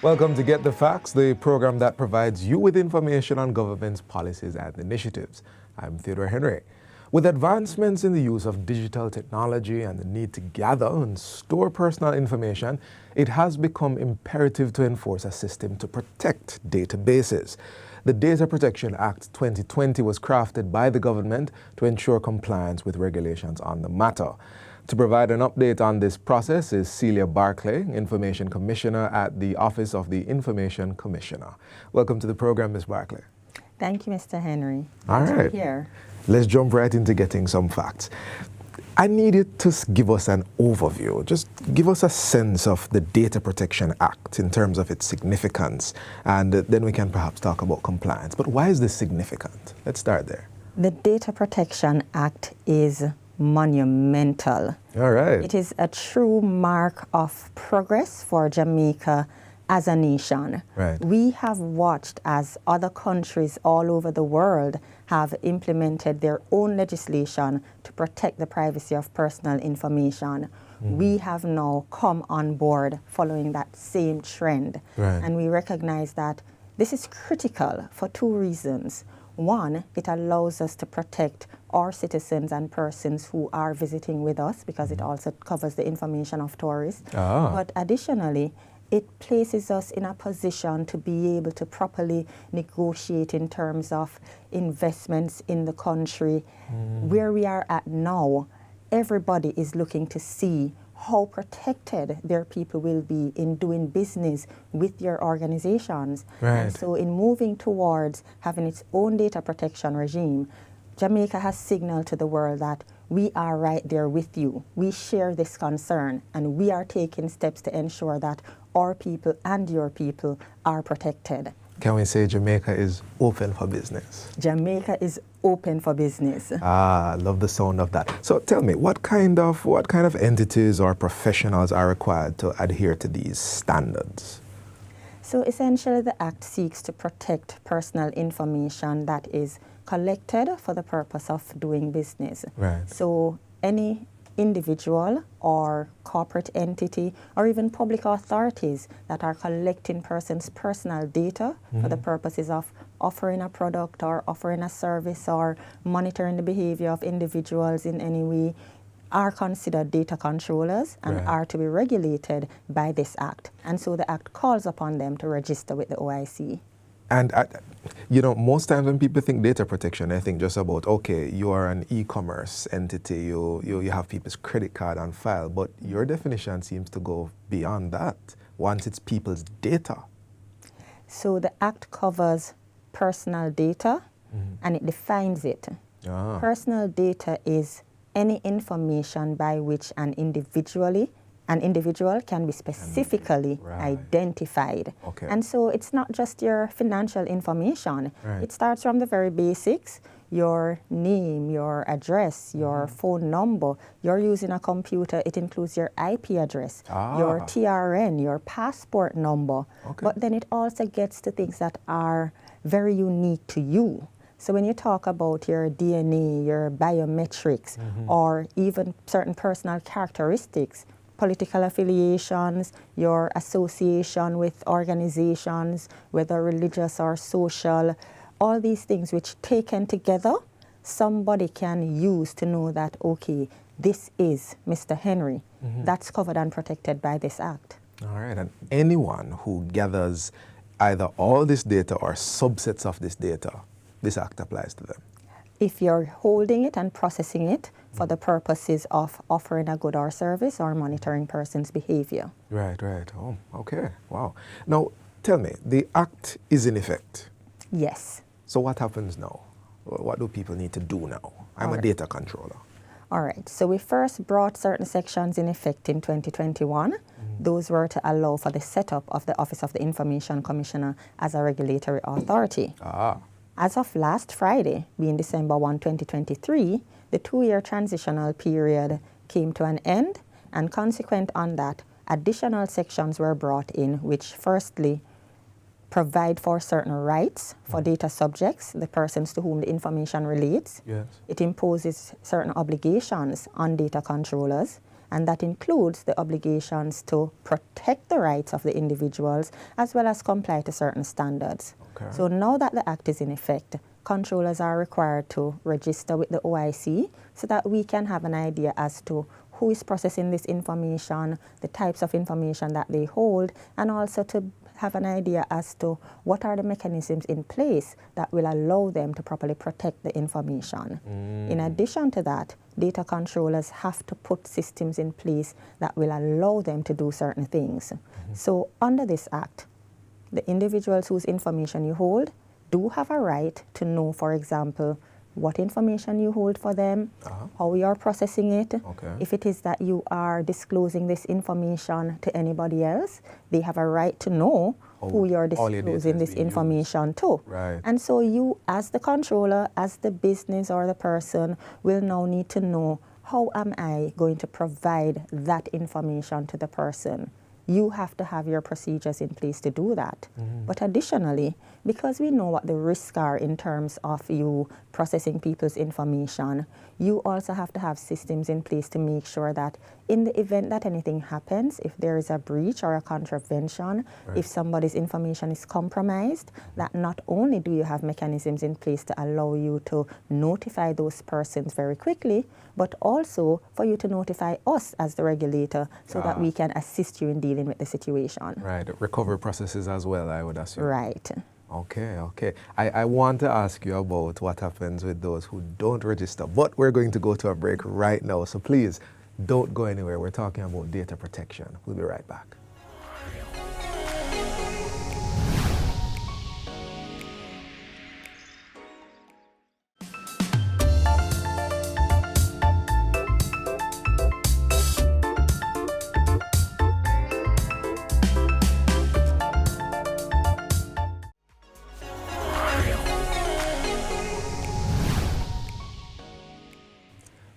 Welcome to Get the Facts, the program that provides you with information on government's policies and initiatives. I'm Theodore Henry. With advancements in the use of digital technology and the need to gather and store personal information, it has become imperative to enforce a system to protect databases. The Data Protection Act 2020 was crafted by the government to ensure compliance with regulations on the matter. To provide an update on this process is Celia Barclay, Information Commissioner at the Office of the Information Commissioner. Welcome to the program, Ms. Barclay. Thank you, Mr. Henry. All right. To be here. Let's jump right into getting some facts. I need you to give us an overview. Just give us a sense of the Data Protection Act in terms of its significance, and then we can perhaps talk about compliance. But why is this significant? Let's start there. The Data Protection Act is monumental. All right. It is a true mark of progress for Jamaica as a nation. Right. We have watched as other countries all over the world have implemented their own legislation to protect the privacy of personal information. We have now come on board following that same trend. Right. And we recognize that this is critical for two reasons. One, it allows us to protect our citizens and persons who are visiting with us, because it also covers the information of tourists. But additionally, it places us in a position to be able to properly negotiate in terms of investments in the country. Where we are at now, everybody is looking to see how protected their people will be in doing business with your organizations. Right. And so in moving towards having its own data protection regime, Jamaica has signaled to the world that we are right there with you. We share this concern, and we are taking steps to ensure that our people and your people are protected. Can we say Jamaica is open for business? Jamaica is open for business. I love the sound of that. So tell me, what kind of entities or professionals are required to adhere to these standards? So essentially, the Act seeks to protect personal information that is collected for the purpose of doing business. Right. So any individual or corporate entity or even public authorities that are collecting persons' personal data for the purposes of offering a product or offering a service or monitoring the behavior of individuals in any way are considered data controllers and Right. are to be regulated by this Act. And so the Act calls upon them to register with the OIC. And, most times when people think data protection, they think just about, okay, you are an e-commerce entity, you have people's credit card on file, but your definition seems to go beyond that, once it's people's data. So the Act covers personal data and it defines it. Personal data is any information by which an individual can be specifically identified. Okay. And so it's not just your financial information. Right. It starts from the very basics, your name, your address, your phone number. You're using a computer, it includes your IP address, your TRN, your passport number. Okay. But then it also gets to things that are very unique to you. So when you talk about your DNA, your biometrics, or even certain personal characteristics, political affiliations, your association with organizations, whether religious or social, all these things which taken together, somebody can use to know that, okay, this is Mr. Henry. That's covered and protected by this Act. All right, and anyone who gathers either all this data or subsets of this data, this Act applies to them. If you're holding it and processing it for the purposes of offering a good or service or monitoring person's behavior. Right. Oh, okay. Wow. Now, tell me, the Act is in effect. Yes. So what happens now? What do people need to do now? I'm a data controller. All right. So we first brought certain sections in effect in 2021. Those were to allow for the setup of the Office of the Information Commissioner as a regulatory authority. As of last Friday, being December 1, 2023, the 2-year transitional period came to an end, and consequent on that, additional sections were brought in, which firstly provide for certain rights for data subjects, the persons to whom the information relates. Yes. It imposes certain obligations on data controllers, and that includes the obligations to protect the rights of the individuals as well as comply to certain standards. Okay. So now that the Act is in effect, controllers are required to register with the OIC so that we can have an idea as to who is processing this information, the types of information that they hold, and also to have an idea as to what are the mechanisms in place that will allow them to properly protect the information. In addition to that, data controllers have to put systems in place that will allow them to do certain things. So under this Act, the individuals whose information you hold do have a right to know, for example, what information you hold for them, how you are processing it. Okay. If it is that you are disclosing this information to anybody else, they have a right to know who you're disclosing this information to. Right. And so you, as the controller, as the business or the person, will now need to know, how am I going to provide that information to the person? You have to have your procedures in place to do that. But additionally, because we know what the risks are in terms of you processing people's information, you also have to have systems in place to make sure that in the event that anything happens, if there is a breach or a contravention, if somebody's information is compromised, that not only do you have mechanisms in place to allow you to notify those persons very quickly, but also for you to notify us as the regulator so that we can assist you in dealing with the situation. Right, recovery processes as well, I would assume. Right. Okay, okay. I want to ask you about what happens with those who don't register, but we're going to go to a break right now, so please don't go anywhere. We're talking about data protection. We'll be right back.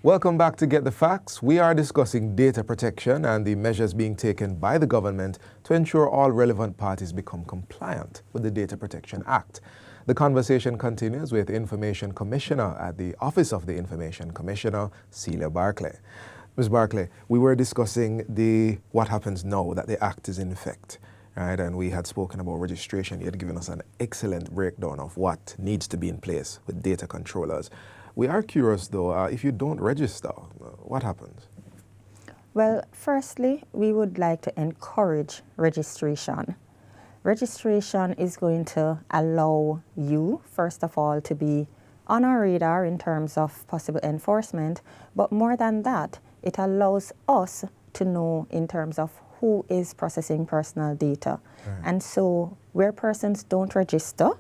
Welcome back to Get the Facts. We are discussing data protection and the measures being taken by the government to ensure all relevant parties become compliant with the Data Protection Act. The conversation continues with Information Commissioner at the Office of the Information Commissioner, Celia Barclay. Ms. Barclay, we were discussing what happens now that the Act is in effect, right? And we had spoken about registration. You had given us an excellent breakdown of what needs to be in place with data controllers. We are curious, though, if you don't register, what happens? Well, firstly, we would like to encourage registration. Registration is going to allow you, first of all, to be on our radar in terms of possible enforcement, but more than that, it allows us to know in terms of who is processing personal data. Right. And so where persons don't register,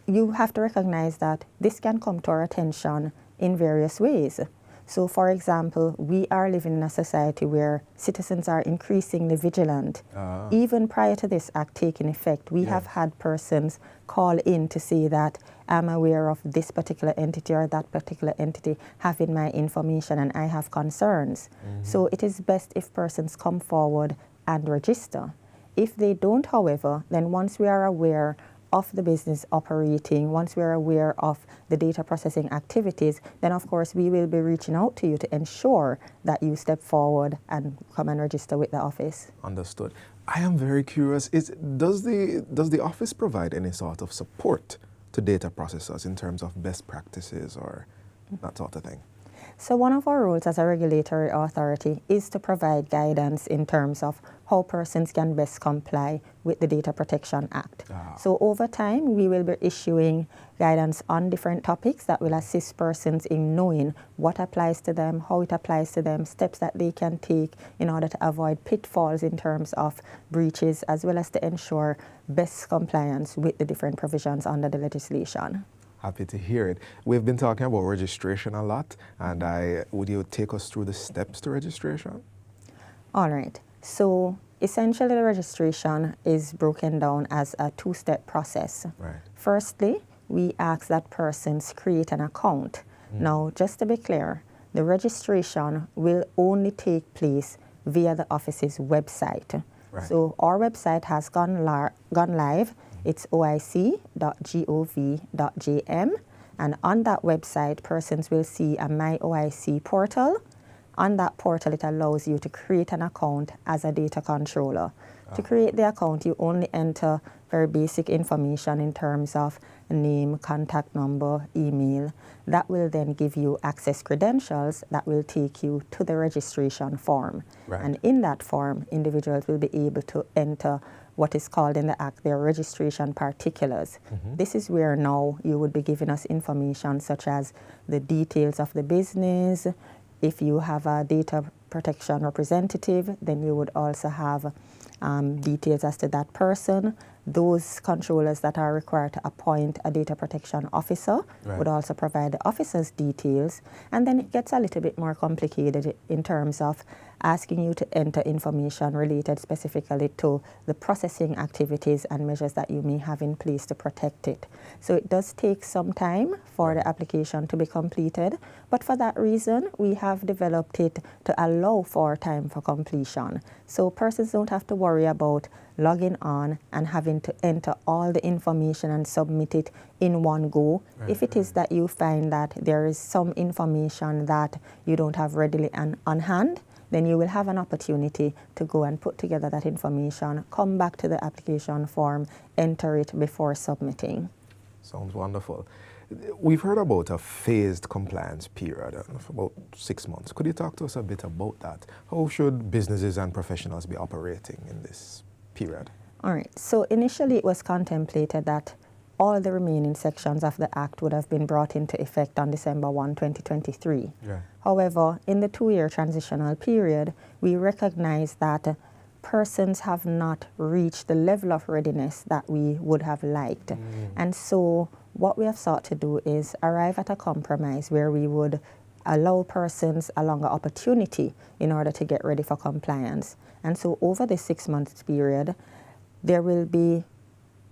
you have to recognize that this can come to our attention in various ways. So, for example, we are living in a society where citizens are increasingly vigilant. Even prior to this Act taking effect, we have had persons call in to say that I'm aware of this particular entity or that particular entity having my information and I have concerns. So it is best if persons come forward and register. If they don't, however, then once we are aware of the business operating, once we're aware of the data processing activities, then of course we will be reaching out to you to ensure that you step forward and come and register with the office. Understood. I am very curious, does the office provide any sort of support to data processors in terms of best practices or that sort of thing? So one of our roles as a regulatory authority is to provide guidance in terms of how persons can best comply with the Data Protection Act. So over time, we will be issuing guidance on different topics that will assist persons in knowing what applies to them, how it applies to them, steps that they can take in order to avoid pitfalls in terms of breaches, as well as to ensure best compliance with the different provisions under the legislation. Happy to hear it. We've been talking about registration a lot, and would you take us through the steps to registration? All right. So essentially the registration is broken down as a two-step process. Right. Firstly, we ask that persons create an account. Now, just to be clear, the registration will only take place via the office's website. Right. So our website has gone live. It's oic.gov.jm, and on that website, persons will see a My OIC portal. On that portal, it allows you to create an account as a data controller. To create the account, you only enter very basic information in terms of name, contact number, email. That will then give you access credentials that will take you to the registration form. Right. And in that form, individuals will be able to enter what is called in the Act their registration particulars. This is where now you would be giving us information such as the details of the business. If you have a data protection representative, then you would also have details as to that person. Those controllers that are required to appoint a data protection officer would also provide the officer's details. And then it gets a little bit more complicated in terms of asking you to enter information related specifically to the processing activities and measures that you may have in place to protect it. So it does take some time for the application to be completed, but for that reason, we have developed it to allow for time for completion. So persons don't have to worry about logging on and having to enter all the information and submit it in one go. If it is that you find that there is some information that you don't have readily on hand, then you will have an opportunity to go and put together that information, come back to the application form, enter it before submitting. Sounds wonderful. We've heard about a phased compliance period of about 6 months. Could you talk to us a bit about that? How should businesses and professionals be operating in this period? All right. So initially it was contemplated that all the remaining sections of the Act would have been brought into effect on December 1, 2023. Yeah. However, in the 2-year transitional period, we recognize that persons have not reached the level of readiness that we would have liked. And so what we have sought to do is arrive at a compromise where we would allow persons a longer opportunity in order to get ready for compliance. And so over the 6 months period, there will be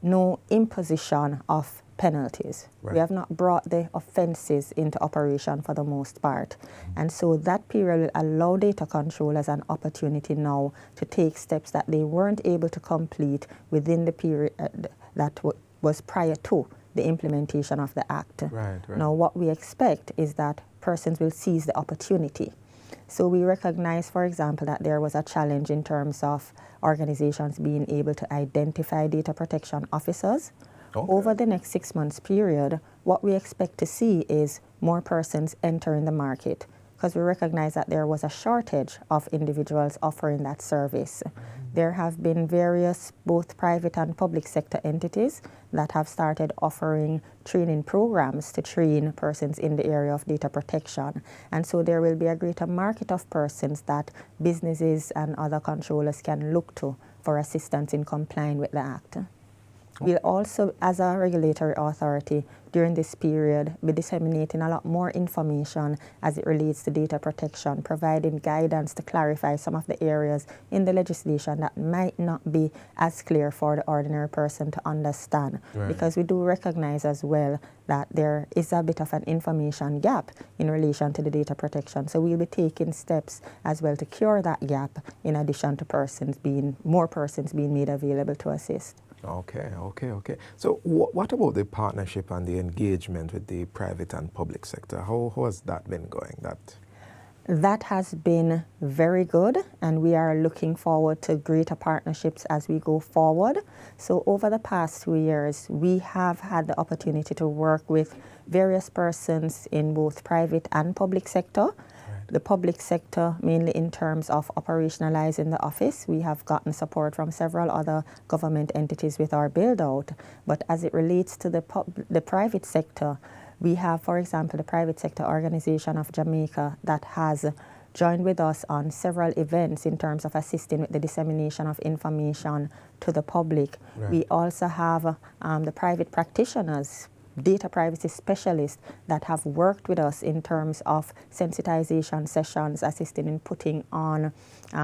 no imposition of penalties. We have not brought the offenses into operation for the most part. And so that period will allow data controllers an opportunity now to take steps that they weren't able to complete within the period that was prior to the implementation of the Act. Now what we expect is that persons will seize the opportunity. So we recognize, for example, that there was a challenge in terms of organizations being able to identify data protection officers. Over the next 6 months period, what we expect to see is more persons entering the market, because we recognize that there was a shortage of individuals offering that service. There have been various both private and public sector entities that have started offering training programs to train persons in the area of data protection. And so there will be a greater market of persons that businesses and other controllers can look to for assistance in complying with the Act. We'll also, as a regulatory authority, during this period, be disseminating a lot more information as it relates to data protection, providing guidance to clarify some of the areas in the legislation that might not be as clear for the ordinary person to understand. Because we do recognize as well that there is a bit of an information gap in relation to the data protection. So we'll be taking steps as well to cure that gap, in addition to more persons being made available to assist. Okay. So what about the partnership and the engagement with the private and public sector? How has that been going? That has been very good, and we are looking forward to greater partnerships as we go forward. So over the past 2 years, we have had the opportunity to work with various persons in both private and public sector. The public sector, mainly in terms of operationalizing the office. We have gotten support from several other government entities with our build-out. But as it relates to the private sector, we have, for example, the Private Sector Organization of Jamaica that has joined with us on several events in terms of assisting with the dissemination of information to the public. We also have the private practitioners, data privacy specialists that have worked with us in terms of sensitization sessions, assisting in putting on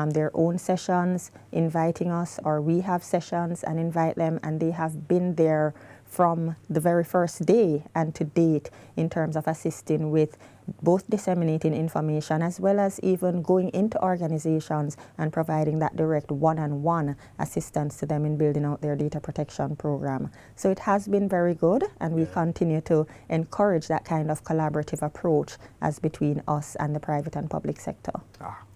their own sessions, inviting us, or we have sessions and invite them, and they have been there from the very first day and to date in terms of assisting with both disseminating information as well as even going into organizations and providing that direct one-on-one assistance to them in building out their data protection program. So it has been very good, and we continue to encourage that kind of collaborative approach as between us and the private and public sector.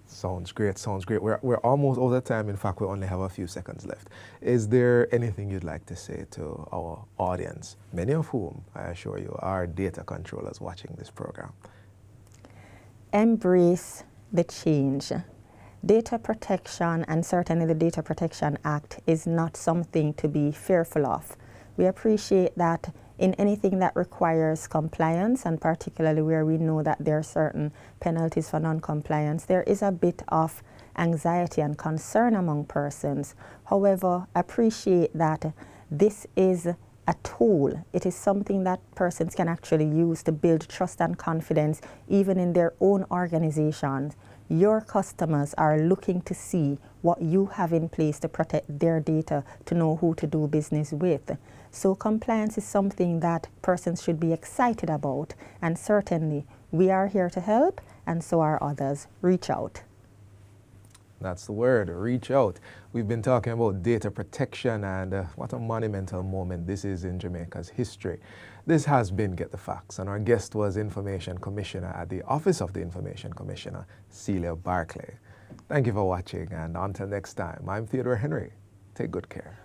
Sounds great, sounds great. We're almost out of time. In fact, we only have a few seconds left. Is there anything you'd like to say to our audience, many of whom, I assure you, are data controllers watching this program? Embrace the change. Data protection, and certainly the Data Protection Act, is not something to be fearful of. We appreciate that in anything that requires compliance, and particularly where we know that there are certain penalties for non-compliance, there is a bit of anxiety and concern among persons. However, appreciate that this is a tool. It is something that persons can actually use to build trust and confidence even in their own organizations. Your customers are looking to see what you have in place to protect their data, to know who to do business with. So compliance is something that persons should be excited about, and certainly we are here to help, and so are others. Reach out. That's the word, reach out. We've been talking about data protection, and what a monumental moment this is in Jamaica's history. This has been Get the Facts, and our guest was Information Commissioner at the Office of the Information Commissioner, Celia Barclay. Thank you for watching, and until next time, I'm Theodore Henry. Take good care.